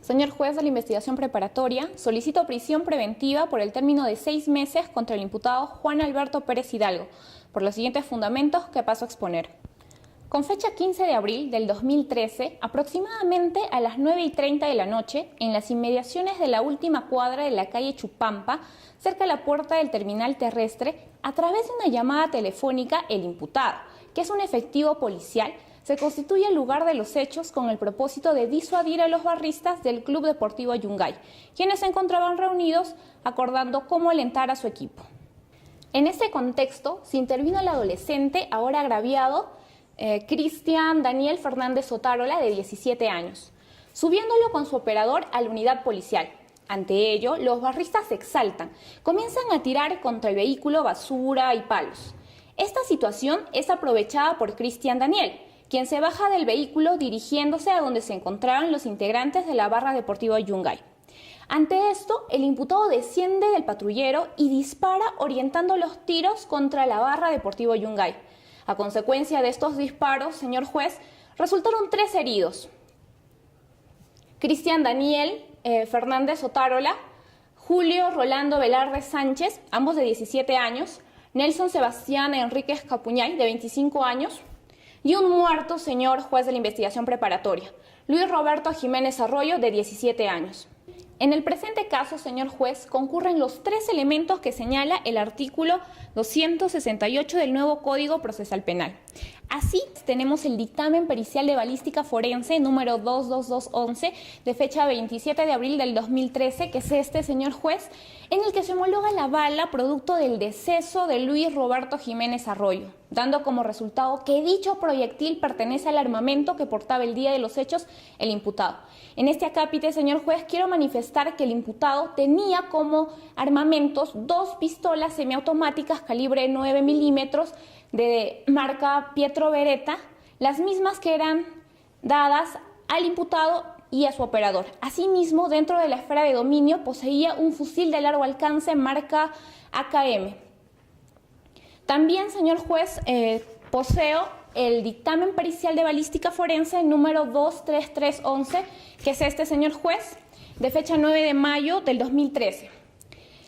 Señor juez de la investigación preparatoria, solicito prisión preventiva por el término de 6 meses contra el imputado Juan Alberto Pérez Hidalgo, por los siguientes fundamentos que paso a exponer. Con fecha 15 de abril del 2013, aproximadamente a las 9:30 de la noche, en las inmediaciones de la última cuadra de la calle Chupampa, cerca de la puerta del terminal terrestre, a través de una llamada telefónica, el imputado, que es un efectivo policial, se constituye el lugar de los hechos con el propósito de disuadir a los barristas del Club Deportivo Yungay, quienes se encontraban reunidos acordando cómo alentar a su equipo. En ese contexto se intervino el adolescente, ahora agraviado, Cristian Daniel Fernández Otárola, de 17 años, subiéndolo con su operador a la unidad policial. Ante ello, los barristas se exaltan, comienzan a tirar contra el vehículo basura y palos. Esta situación es aprovechada por Cristian Daniel, quien se baja del vehículo dirigiéndose a donde se encontraban los integrantes de la barra deportiva Yungay. Ante esto, el imputado desciende del patrullero y dispara orientando los tiros contra la barra deportiva Yungay. A consecuencia de estos disparos, señor juez, resultaron 3 heridos. Cristian Daniel Fernández Otárola, Julio Rolando Velarde Sánchez, ambos de 17 años, Nelson Sebastián Enríquez Capuñay, de 25 años, y un muerto, señor juez de la investigación preparatoria, Luis Roberto Jiménez Arroyo, de 17 años. En el presente caso, señor juez, concurren los 3 elementos que señala el artículo 268 del nuevo Código Procesal Penal. Así, tenemos el dictamen pericial de balística forense número 22211 de fecha 27 de abril del 2013, que es este, señor juez, en el que se homologa la bala producto del deceso de Luis Roberto Jiménez Arroyo, dando como resultado que dicho proyectil pertenece al armamento que portaba el día de los hechos el imputado. En este acápite, señor juez, quiero manifestar que el imputado tenía como armamentos 2 pistolas semiautomáticas calibre 9 milímetros de marca Pietro Beretta, las mismas que eran dadas al imputado y a su operador. Asimismo, dentro de la esfera de dominio poseía un fusil de largo alcance marca AKM. También, señor juez, poseo el dictamen pericial de balística forense número 23311, que es este, señor juez, de fecha 9 de mayo del 2013,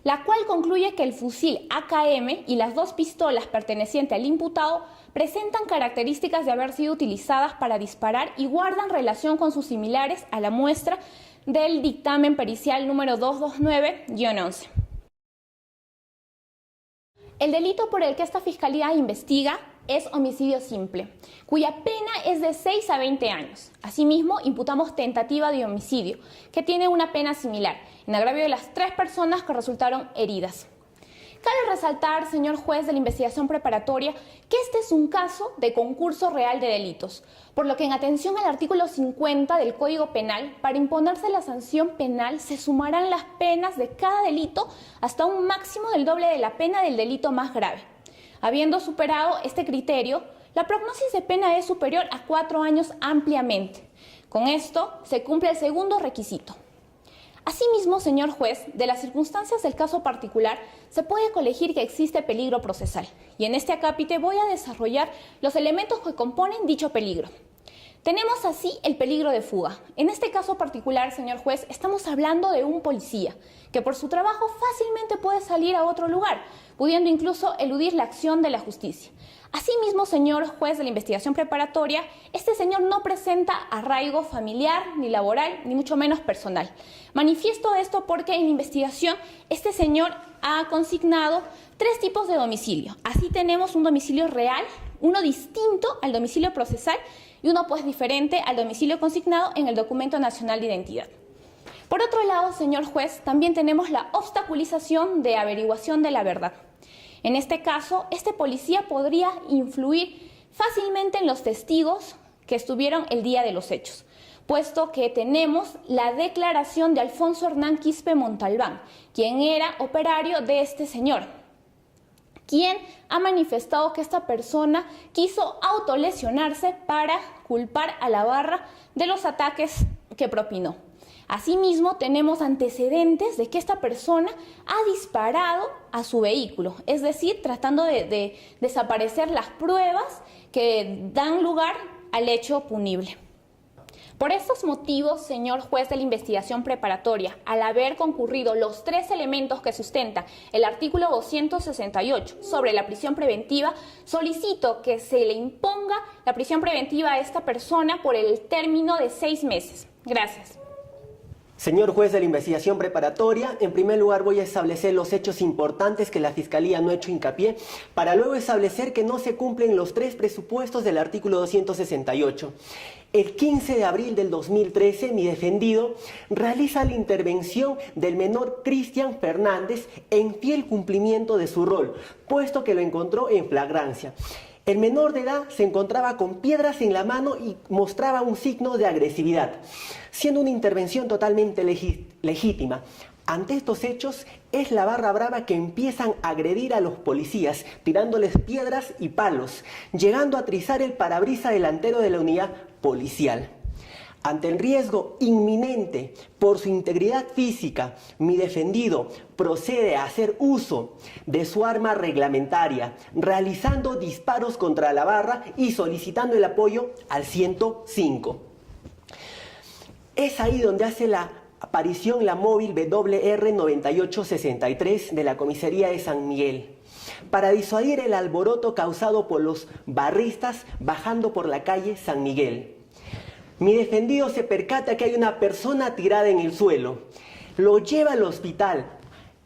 la cual concluye que el fusil AKM y las 2 pistolas pertenecientes al imputado presentan características de haber sido utilizadas para disparar y guardan relación con sus similares a la muestra del dictamen pericial número 229-11. El delito por el que esta fiscalía investiga es homicidio simple, cuya pena es de 6 a 20 años. Asimismo, imputamos tentativa de homicidio, que tiene una pena similar, en agravio de las 3 personas que resultaron heridas. Cabe resaltar, señor juez de la investigación preparatoria, que este es un caso de concurso real de delitos, por lo que en atención al artículo 50 del Código Penal, para imponerse la sanción penal se sumarán las penas de cada delito hasta un máximo del doble de la pena del delito más grave. Habiendo superado este criterio, la prognosis de pena es superior a 4 años ampliamente. Con esto se cumple el segundo requisito. Asimismo, señor juez, de las circunstancias del caso particular se puede colegir que existe peligro procesal, y en este acápite voy a desarrollar los elementos que componen dicho peligro. Tenemos así el peligro de fuga. En este caso particular, señor juez, estamos hablando de un policía que por su trabajo fácilmente puede salir a otro lugar, pudiendo incluso eludir la acción de la justicia. Asimismo, señor juez de la investigación preparatoria, este señor no presenta arraigo familiar, ni laboral, ni mucho menos personal. Manifiesto esto porque en la investigación este señor ha consignado 3 tipos de domicilio. Así tenemos un domicilio real, uno distinto al domicilio procesal y uno pues diferente al domicilio consignado en el Documento Nacional de Identidad. Por otro lado, señor juez, también tenemos la obstaculización de averiguación de la verdad. En este caso, este policía podría influir fácilmente en los testigos que estuvieron el día de los hechos, puesto que tenemos la declaración de Alfonso Hernán Quispe Montalbán, quien era operario de este señor, quien ha manifestado que esta persona quiso autolesionarse para culpar a la barra de los ataques que propinó. Asimismo, tenemos antecedentes de que esta persona ha disparado a su vehículo, es decir, tratando de desaparecer las pruebas que dan lugar al hecho punible. Por estos motivos, señor juez de la investigación preparatoria, al haber concurrido los 3 elementos que sustenta el artículo 268 sobre la prisión preventiva, solicito que se le imponga la prisión preventiva a esta persona por el término de 6 meses. Gracias. Señor juez de la investigación preparatoria, en primer lugar voy a establecer los hechos importantes que la Fiscalía no ha hecho hincapié, para luego establecer que no se cumplen los 3 presupuestos del artículo 268. El 15 de abril del 2013, mi defendido realiza la intervención del menor Cristian Fernández en fiel cumplimiento de su rol, puesto que lo encontró en flagrancia. El menor de edad se encontraba con piedras en la mano y mostraba un signo de agresividad, siendo una intervención totalmente legítima. Ante estos hechos, es la barra brava que empiezan a agredir a los policías, tirándoles piedras y palos, llegando a trizar el parabrisas delantero de la unidad policial. Ante el riesgo inminente por su integridad física, mi defendido procede a hacer uso de su arma reglamentaria, realizando disparos contra la barra y solicitando el apoyo al 105. Es ahí donde hace la aparición la móvil WR 9863 de la comisaría de San Miguel, para disuadir el alboroto causado por los barristas bajando por la calle San Miguel. Mi defendido se percata que hay una persona tirada en el suelo, lo lleva al hospital,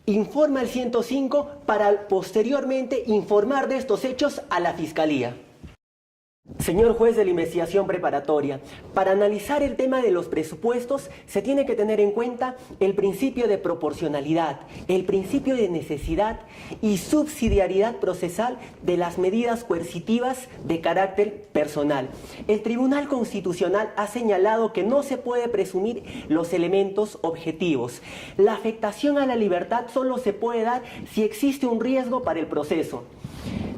informa al 105 para posteriormente informar de estos hechos a la Fiscalía. Señor juez de la investigación preparatoria, para analizar el tema de los presupuestos se tiene que tener en cuenta el principio de proporcionalidad, el principio de necesidad y subsidiariedad procesal de las medidas coercitivas de carácter personal. El Tribunal Constitucional ha señalado que no se puede presumir los elementos objetivos. La afectación a la libertad solo se puede dar si existe un riesgo para el proceso.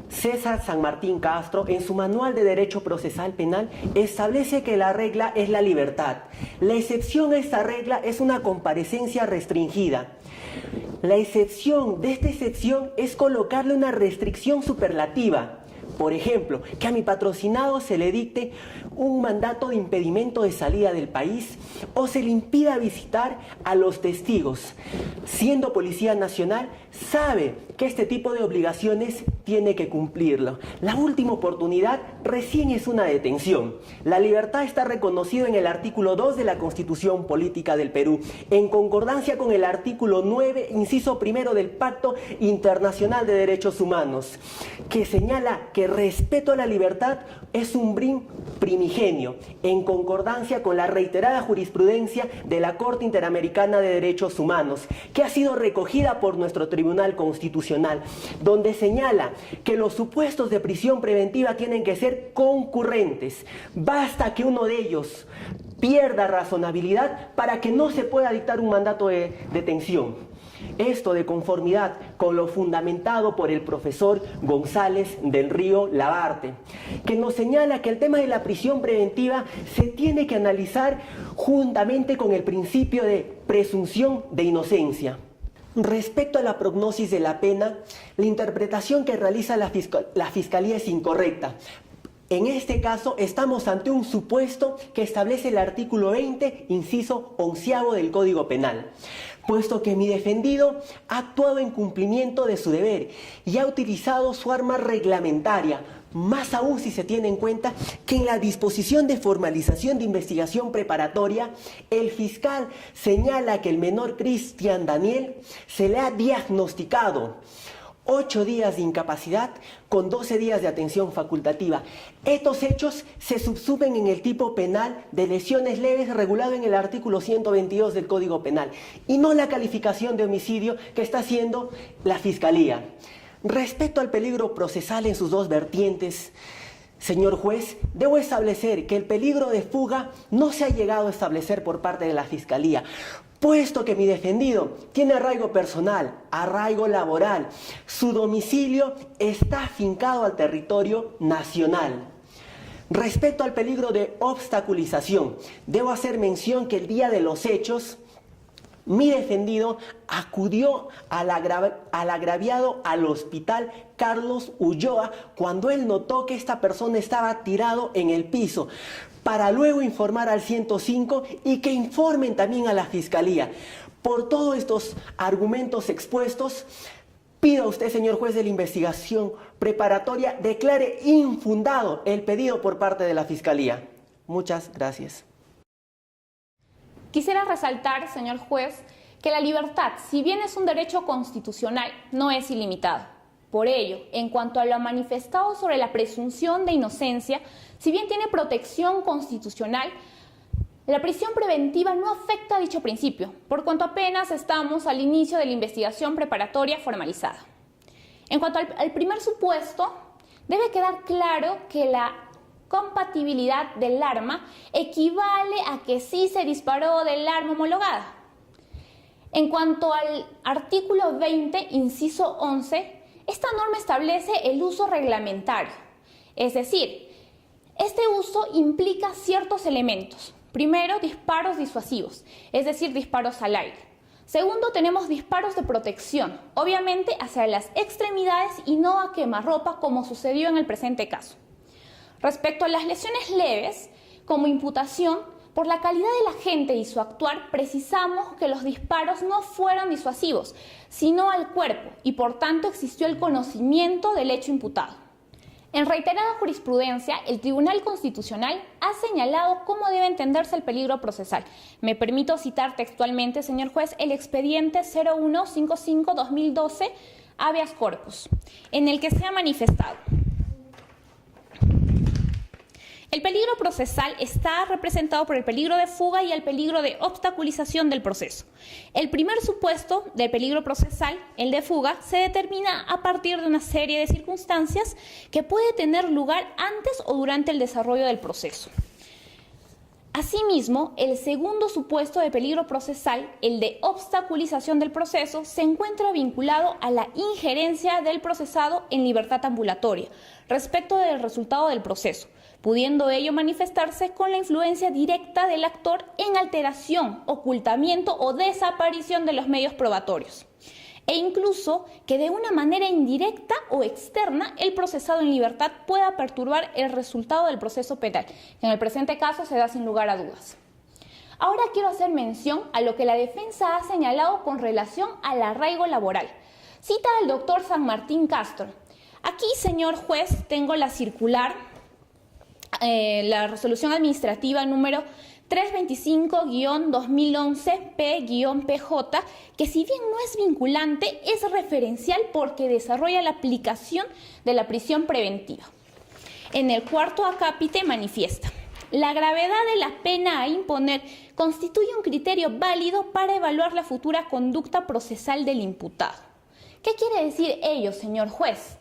César San Martín Castro, en su Manual de Derecho Procesal Penal, establece que la regla es la libertad. La excepción a esta regla es una comparecencia restringida. La excepción de esta excepción es colocarle una restricción superlativa. Por ejemplo, que a mi patrocinado se le dicte un mandato de impedimento de salida del país o se le impida visitar a los testigos. Siendo Policía Nacional, sabe que este tipo de obligaciones tiene que cumplirlo. La última oportunidad recién es una detención. La libertad está reconocida en el artículo 2 de la Constitución Política del Perú, en concordancia con el artículo 9, inciso primero del Pacto Internacional de Derechos Humanos, que señala que respeto a la libertad es un bien primigenio, en concordancia con la reiterada jurisprudencia de la Corte Interamericana de Derechos Humanos, que ha sido recogida por nuestro Tribunal Constitucional, donde señala que los supuestos de prisión preventiva tienen que ser concurrentes. Basta que uno de ellos pierda razonabilidad para que no se pueda dictar un mandato de detención. Esto de conformidad con lo fundamentado por el profesor González del Río Labarte, que nos señala que el tema de la prisión preventiva se tiene que analizar juntamente con el principio de presunción de inocencia. Respecto a la prognosis de la pena, la interpretación que realiza la Fiscalía es incorrecta. En este caso, estamos ante un supuesto que establece el artículo 20, inciso 11º del Código Penal, puesto que mi defendido ha actuado en cumplimiento de su deber y ha utilizado su arma reglamentaria, más aún si se tiene en cuenta que en la disposición de formalización de investigación preparatoria, el fiscal señala que el menor Cristian Daniel se le ha diagnosticado 8 días de incapacidad con 12 días de atención facultativa. Estos hechos se subsumen en el tipo penal de lesiones leves regulado en el artículo 122 del Código Penal y no la calificación de homicidio que está haciendo la Fiscalía. Respecto al peligro procesal en sus dos vertientes, señor juez, debo establecer que el peligro de fuga no se ha llegado a establecer por parte de la Fiscalía, puesto que mi defendido tiene arraigo personal, arraigo laboral, su domicilio está afincado al territorio nacional. Respecto al peligro de obstaculización, debo hacer mención que el día de los hechos, Mi defendido acudió al agraviado al hospital Carlos Ulloa cuando él notó que esta persona estaba tirado en el piso, para luego informar al 105 y que informen también a la Fiscalía. Por todos estos argumentos expuestos, pido a usted, señor juez de la investigación preparatoria, declare infundado el pedido por parte de la Fiscalía. Muchas gracias. Quisiera resaltar, señor juez, que la libertad, si bien es un derecho constitucional, no es ilimitado. Por ello, en cuanto a lo manifestado sobre la presunción de inocencia, si bien tiene protección constitucional, la prisión preventiva no afecta a dicho principio, por cuanto apenas estamos al inicio de la investigación preparatoria formalizada. En cuanto al primer supuesto, debe quedar claro que la compatibilidad del arma equivale a que sí se disparó del arma homologada. En cuanto al artículo 20, inciso 11, esta norma establece el uso reglamentario, es decir, este uso implica ciertos elementos. Primero, disparos disuasivos, es decir, disparos al aire. Segundo, tenemos disparos de protección, obviamente hacia las extremidades y no a quemarropa como sucedió en el presente caso. Respecto a las lesiones leves, como imputación, por la calidad del agente y su actuar, precisamos que los disparos no fueron disuasivos, sino al cuerpo, y por tanto existió el conocimiento del hecho imputado. En reiterada jurisprudencia, el Tribunal Constitucional ha señalado cómo debe entenderse el peligro procesal. Me permito citar textualmente, señor juez, el expediente 0155-2012, habeas corpus, en el que se ha manifestado: el peligro procesal está representado por el peligro de fuga y el peligro de obstaculización del proceso. El primer supuesto del peligro procesal, el de fuga, se determina a partir de una serie de circunstancias que puede tener lugar antes o durante el desarrollo del proceso. Asimismo, el segundo supuesto de peligro procesal, el de obstaculización del proceso, se encuentra vinculado a la injerencia del procesado en libertad ambulatoria respecto del resultado del proceso, pudiendo ello manifestarse con la influencia directa del actor en alteración, ocultamiento o desaparición de los medios probatorios, e incluso que de una manera indirecta o externa el procesado en libertad pueda perturbar el resultado del proceso penal, que en el presente caso se da sin lugar a dudas. Ahora quiero hacer mención a lo que la defensa ha señalado con relación al arraigo laboral. Cita al doctor San Martín Castro. Aquí, señor juez, tengo la circular, la resolución administrativa número 325-2011 P-PJ, que si bien no es vinculante, es referencial porque desarrolla la aplicación de la prisión preventiva. En el cuarto acápite manifiesta: la gravedad de la pena a imponer constituye un criterio válido para evaluar la futura conducta procesal del imputado. ¿Qué quiere decir ello, señor juez?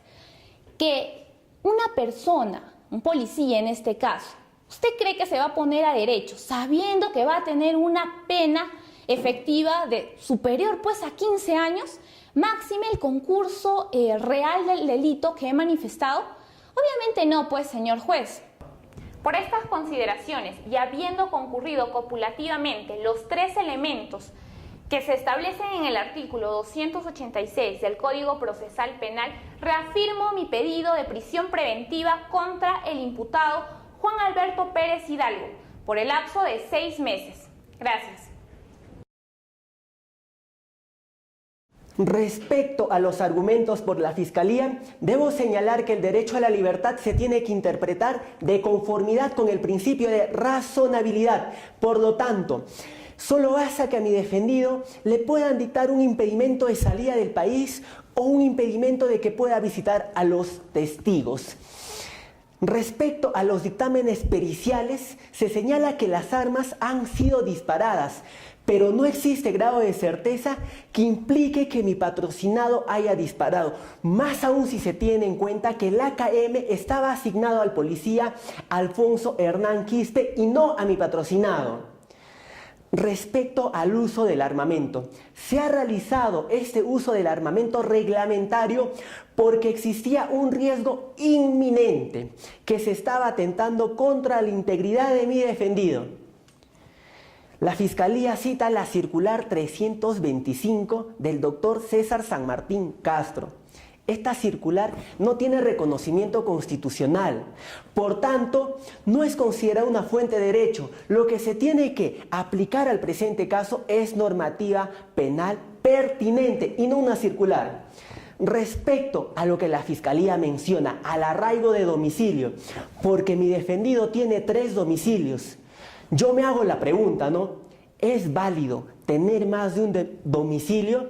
Que una persona, un policía en este caso, ¿usted cree que se va a poner a derecho sabiendo que va a tener una pena efectiva de superior pues a 15 años? Máxime el concurso real del delito que he manifestado. Obviamente no, pues, señor juez. Por estas consideraciones y habiendo concurrido copulativamente los tres elementos que se establecen en el artículo 286 del Código Procesal Penal, reafirmo mi pedido de prisión preventiva contra el imputado Juan Alberto Pérez Hidalgo por el lapso de 6 meses. Gracias. Respecto a los argumentos por la Fiscalía, debo señalar que el derecho a la libertad se tiene que interpretar de conformidad con el principio de razonabilidad. Por lo tanto, solo basta que a mi defendido le puedan dictar un impedimento de salida del país o un impedimento de que pueda visitar a los testigos. Respecto a los dictámenes periciales, se señala que las armas han sido disparadas, pero no existe grado de certeza que implique que mi patrocinado haya disparado, más aún si se tiene en cuenta que el AKM estaba asignado al policía Alfonso Hernán Quispe y no a mi patrocinado. Respecto al uso del armamento, se ha realizado este uso del armamento reglamentario porque existía un riesgo inminente que se estaba atentando contra la integridad de mi defendido. La Fiscalía cita la circular 325 del doctor César San Martín Castro. Esta circular no tiene reconocimiento constitucional, por tanto, no es considerada una fuente de derecho. Lo que se tiene que aplicar al presente caso es normativa penal pertinente y no una circular. Respecto a lo que la Fiscalía menciona, al arraigo de domicilio, porque mi defendido tiene 3 domicilios, yo me hago la pregunta, ¿no? ¿Es válido tener más de un domicilio?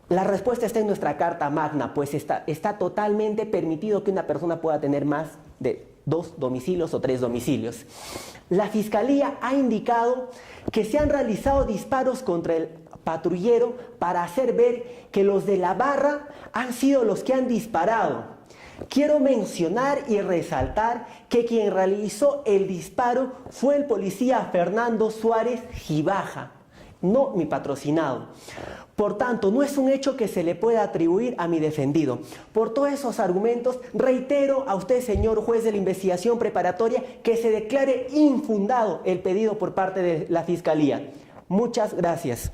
La respuesta está en nuestra Carta Magna, pues está totalmente permitido que una persona pueda tener más de 2 domicilios o 3 domicilios. La Fiscalía ha indicado que se han realizado disparos contra el patrullero para hacer ver que los de la barra han sido los que han disparado. Quiero mencionar y resaltar que quien realizó el disparo fue el policía Fernando Suárez Gibaja, no mi patrocinado. Por tanto, no es un hecho que se le pueda atribuir a mi defendido. Por todos esos argumentos, reitero a usted, señor juez de la investigación preparatoria, que se declare infundado el pedido por parte de la Fiscalía. Muchas gracias.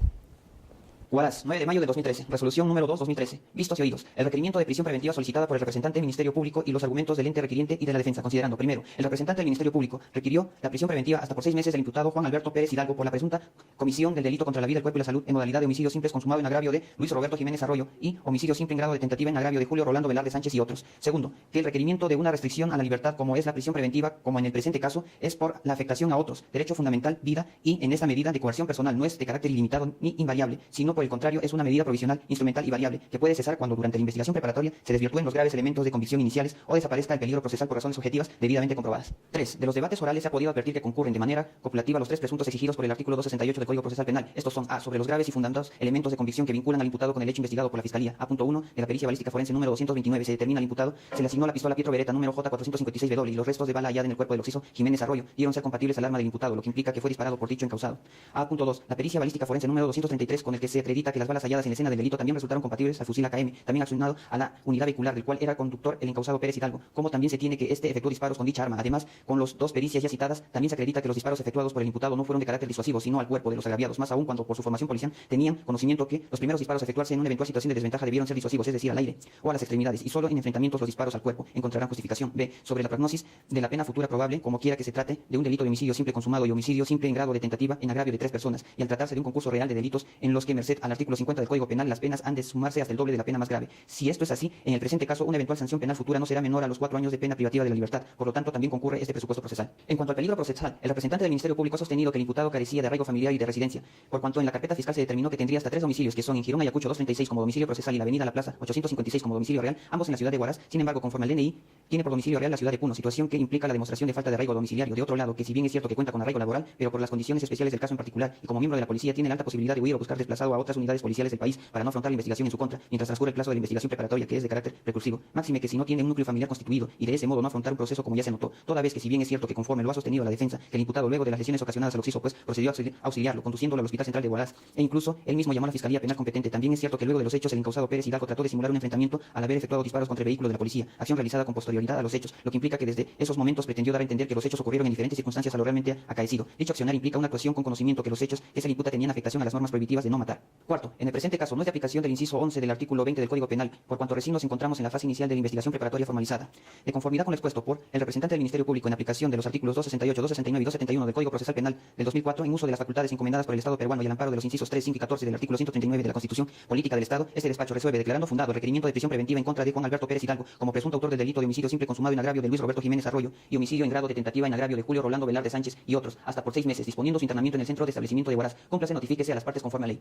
Huaraz, 9 de mayo de 2013. Resolución número 2/2013. Vistos y oídos. El requerimiento de prisión preventiva solicitada por el representante del Ministerio Público y los argumentos del ente requiriente y de la defensa, considerando, primero, el representante del Ministerio Público requirió la prisión preventiva hasta por 6 meses del imputado Juan Alberto Pérez Hidalgo por la presunta comisión del delito contra la vida, el cuerpo y la salud en modalidad de homicidio simple consumado en agravio de Luis Roberto Jiménez Arroyo y homicidio simple en grado de tentativa en agravio de Julio Rolando Velarde Sánchez y otros. Segundo, que el requerimiento de una restricción a la libertad, como es la prisión preventiva, como en el presente caso, es por la afectación a otros, derecho fundamental, vida, y en esta medida de coerción personal no es de carácter ilimitado ni invariable, sino por el contrario es una medida provisional, instrumental y variable, que puede cesar cuando durante la investigación preparatoria se desvirtúen los graves elementos de convicción iniciales o desaparezca el peligro procesal por razones objetivas debidamente comprobadas. 3. De los debates orales se ha podido advertir que concurren de manera copulativa los 3 presuntos exigidos por el artículo 268 del Código Procesal Penal. Estos son: A. Sobre los graves y fundamentados elementos de convicción que vinculan al imputado con el hecho investigado por la Fiscalía. A.1. De la pericia balística forense número 229 se determina al imputado, se le asignó la pistola Pietro Beretta número J456W y los restos de bala hallada en el cuerpo del occiso Jiménez Arroyo dieron ser compatibles al arma del imputado, lo que implica que fue disparado por dicho encausado. A.2. La pericia balística forense número 233 con el que se acredita que las balas halladas en la escena del delito también resultaron compatibles al fusil AKM, también asignado a la unidad vehicular del cual era conductor el encausado Pérez Hidalgo, como también se tiene que este efectuó disparos con dicha arma. Además, con los 2 pericias ya citadas, también se acredita que los disparos efectuados por el imputado no fueron de carácter disuasivo, sino al cuerpo de los agraviados, más aún cuando por su formación policial tenían conocimiento que los primeros disparos a efectuarse en una eventual situación de desventaja debieron ser disuasivos, es decir, al aire o a las extremidades, y solo en enfrentamientos los disparos al cuerpo encontrarán justificación. B. Sobre la prognosis de la pena futura probable, como quiera que se trate de un delito de homicidio simple consumado y homicidio simple en grado de tentativa en agravio de 3 personas, y al tratarse de un concurso real de delitos en los que, merced al artículo 50 del Código Penal, las penas han de sumarse hasta el doble de la pena más grave. Si esto es así, en el presente caso, una eventual sanción penal futura no será menor a los 4 años de pena privativa de la libertad. Por lo tanto, también concurre este presupuesto procesal. En cuanto al peligro procesal, el representante del Ministerio Público ha sostenido que el imputado carecía de arraigo familiar y de residencia, por cuanto en la carpeta fiscal se determinó que tendría hasta 3 domicilios, que son en Girón Ayacucho 236 como domicilio procesal y la avenida La Plaza 856 como domicilio real, ambos en la ciudad de Huaraz. Sin embargo, conforme al DNI, tiene por domicilio real la ciudad de Puno, situación que implica la demostración de falta de arraigo domiciliario. De otro lado, que si bien es cierto que cuenta con arraigo laboral, pero por las condiciones especiales del caso en particular y como miembro de la policía tiene la alta posibilidad de huir o buscar desplazado a otras unidades policiales del país para no afrontar la investigación en su contra, mientras transcurre el plazo de la investigación preparatoria, que es de carácter recursivo, máxime que si no tiene un núcleo familiar constituido y de ese modo no afrontar un proceso como ya se notó, toda vez que si bien es cierto que conforme lo ha sostenido la defensa, que el imputado luego de las lesiones ocasionadas al occiso pues procedió a auxiliarlo, conduciéndolo al Hospital Central de Huaraz, e incluso él mismo llamó a la Fiscalía Penal competente. También es cierto que luego de los hechos el encausado Pérez Hidalgo trató de simular un enfrentamiento al haber efectuado disparos contra el vehículo de la policía, acción realizada con posterioridad a los hechos, lo que implica que desde esos momentos pretendió dar a entender que los hechos ocurrieron en diferentes circunstancias a lo realmente acaecido. Dicho accionar implica una actuación con conocimiento que los hechos que se le imputa tenían afectación a las normas prohibitivas de no matar. Cuarto, en el presente caso no es de aplicación del inciso 11 del artículo 20 del Código Penal, por cuanto recién nos encontramos en la fase inicial de la investigación preparatoria formalizada. De conformidad con lo expuesto por el representante del Ministerio Público en aplicación de los artículos 268, 269 y 271 del Código Procesal Penal del 2004, en uso de las facultades encomendadas por el Estado peruano y al amparo de los incisos 3, 5 y 14 del artículo 139 de la Constitución Política del Estado, este despacho resuelve declarando fundado el requerimiento de prisión preventiva en contra de Juan Alberto Pérez Hidalgo como presunto autor del delito de homicidio simple consumado en agravio de Luis Roberto Jiménez Arroyo y homicidio en grado de tentativa en agravio de Julio Rolando Velarde Sánchez y otros, hasta por 6 meses, disponiendo su internamiento en el centro de establecimiento de Huaraz. Cúmplase, notifíquese a las partes conforme a ley.